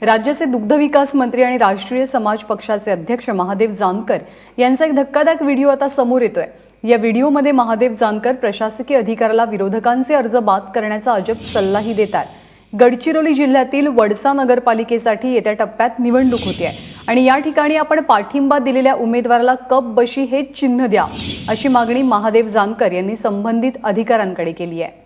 राज्याचे दुग्धविकास मंत्री आणि राष्ट्रीय समाज पक्षाचे अध्यक्ष महादेव जानकर यांचा एक धक्कादायक व्हिडिओ आता समोर येतोय। या व्हिडिओमध्ये महादेव जानकर प्रशासकीय अधिकाऱ्याला विरोधकांचे अर्ज बाद करण्याचा अजब सल्लाही देतात। गडचिरोली जिल्ह्यातील वडसा नगरपालिकेसाठी येत्या टप्प्यात निवडणूक होते आहे आणि या ठिकाणी आपण पाठिंबा दिलेल्या उमेदवाराला कप बशी हे चिन्ह द्या अशी मागणी महादेव जानकर यांनी संबंधित अधिकाऱ्यांकडे केली आहे।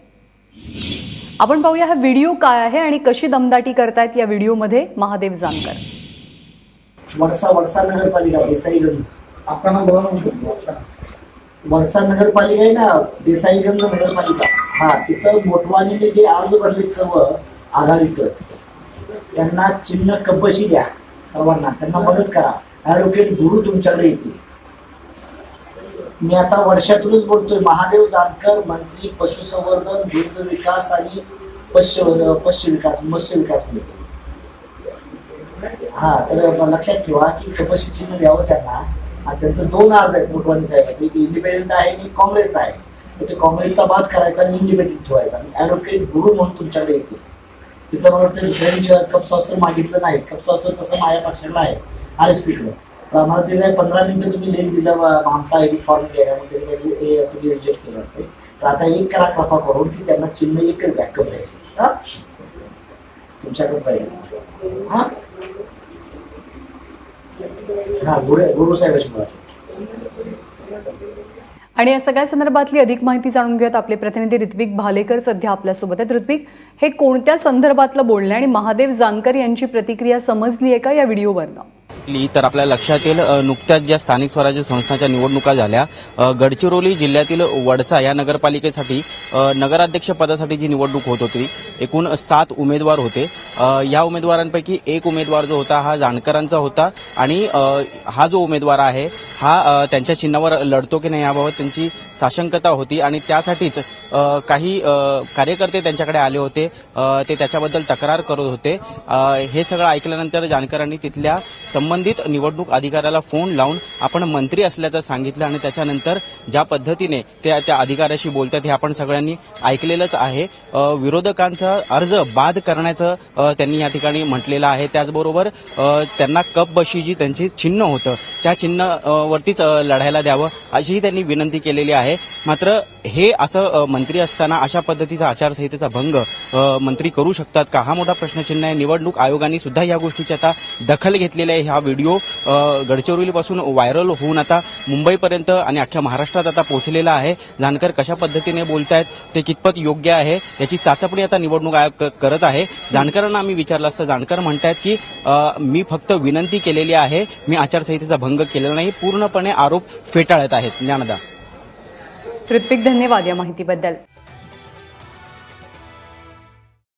आपण पाहूया हा व्हिडिओ काय आहे आणि कशी दमदाटी करतायत या व्हिडिओमध्ये महादेव जानकर। वडसा नगरपालिका देसाईगंज आपका नाम वडसा नगरपालिका आहे ना, देसाईगंज नगरपालिका। हा, तिथं मोठवानीने जे अर्ज भरले सर्व आघाडीचं त्यांना चिन्ह कपबशी द्या, सर्वांना त्यांना मदत करा। ॲडव्होकेट गुरु तुमच्याकडे येतील। मी आता वर्षातूनच बोलतोय, महादेव जानकर मंत्री पशुसंवर्धन, दुग्ध विकास आणि मत्स्य विकास मंत्री। हा, तर लक्षात ठेवा की कपबशी चिन्ह द्यावं त्यांना। आणि त्यांचं दोन अर्ज आहेत मोठवानी साहेबांचे, एक इंडिपेंडेंट आहे आणि काँग्रेस आहे। तर ते काँग्रेसचा बाद करायचा आणि इंडिपेंडेंट ठेवायचा। ॲडव्होकेट गुरु म्हणून तुमच्याकडे येतील। तिथं मला वाटतं दुसऱ्यांनी कपशास्त्र मागितलं नाही। कपशास्त्र कसं माझ्या पक्षाला आहे RSPकडे, आम्हाला ते काय 15 मिनिटं तुम्ही लेट दिलं आमचा आयडी फॉर्म घ्यायला, मग तुम्ही रिजेक्ट केलं होतं। तर आता एक करा कृपा करून की त्यांना चिन्ह एकच द्या, कपबशी तुमच्याकडे जाईल। हा, गुरु साहेबांशी बोला। आणि या सगळ्या संदर्भातली अधिक माहिती जाणून घेत आपले प्रतिनिधी ऋत्विक भालेकर सध्या आपल्यासोबत आहेत। ऋत्विक, हे कोणत्या संदर्भातलं बोलणं आणि महादेव जानकर यांची प्रतिक्रिया समजली आहे का या व्हिडिओवरनं? तर आपल्या लक्षात येईल, नुकत्याच ज्या स्थानिक स्वराज्य संस्थांच्या निवडणुका झाल्या, गडचिरोली जिल्ह्यातील वडसा या नगरपालिकेसाठी नगराध्यक्ष पदासाठी जी निवडणूक होत होती, एकूण 7 उमेदवार होते। या उमेदवारांपैकी एक उमेदवार जो होता हा जानकरांचा होता आणि हा जो उमेदवार आहे हा त्यांच्या चिन्हावर लढतो की नाही याबाबत त्यांची साशंकता होती आणि त्यासाठीच काही कार्यकर्ते त्यांच्याकडे आले होते, ते त्याच्याबद्दल तक्रार करत होते। हे सगळं ऐकल्यानंतर जानकरांनी तिथल्या संबंधित निवडणूक अधिकाऱ्याला फोन लावून आपण मंत्री असल्याचं सांगितलं आणि त्याच्यानंतर ज्या पद्धतीने त्या अधिकाऱ्याशी बोलतात हे आपण सगळ्यांनी ऐकलेलंच आहे। विरोधकांचा अर्ज बाद करण्याचं त्यांनी या ठिकाणी म्हटलेलं आहे। त्याचबरोबर त्यांना कप बशी जी त्यांची चिन्ह होतं त्या चिन्हावरतीच लढायला द्यावं अशीही त्यांनी विनंती केलेली आहे। मात्र हे असं मंत्री असताना अशा पद्धतीचा आचारसंहितेचा भंग मंत्री करू शकतात का, हा मोठा प्रश्नचिन्ह आहे। निवडणूक आयोगाने सुद्धा या गोष्टीची आता दखल घेतलेली आहे। हा व्हिडिओ गडचिरोलीपासून व्हायरल होऊन आता मुंबईपर्यंत आणि अख्ख्या महाराष्ट्रात आता पोहोचलेला आहे। जानकर कशा पद्धतीने बोलतायत, ते कितपत योग्य आहे याची चाचपणी आता निवडणूक आयोग करत आहे। जानकरांना आम्ही विचारलं असता जानकर म्हणतायत की मी फक्त विनंती केलेली आहे, मी आचारसंहितेचा भंग केलेला नाही, पूर्णपणे आरोप फेटाळत आहेत। ज्ञानदा। ऋत्विक, धन्यवाद या माहितीबद्दल।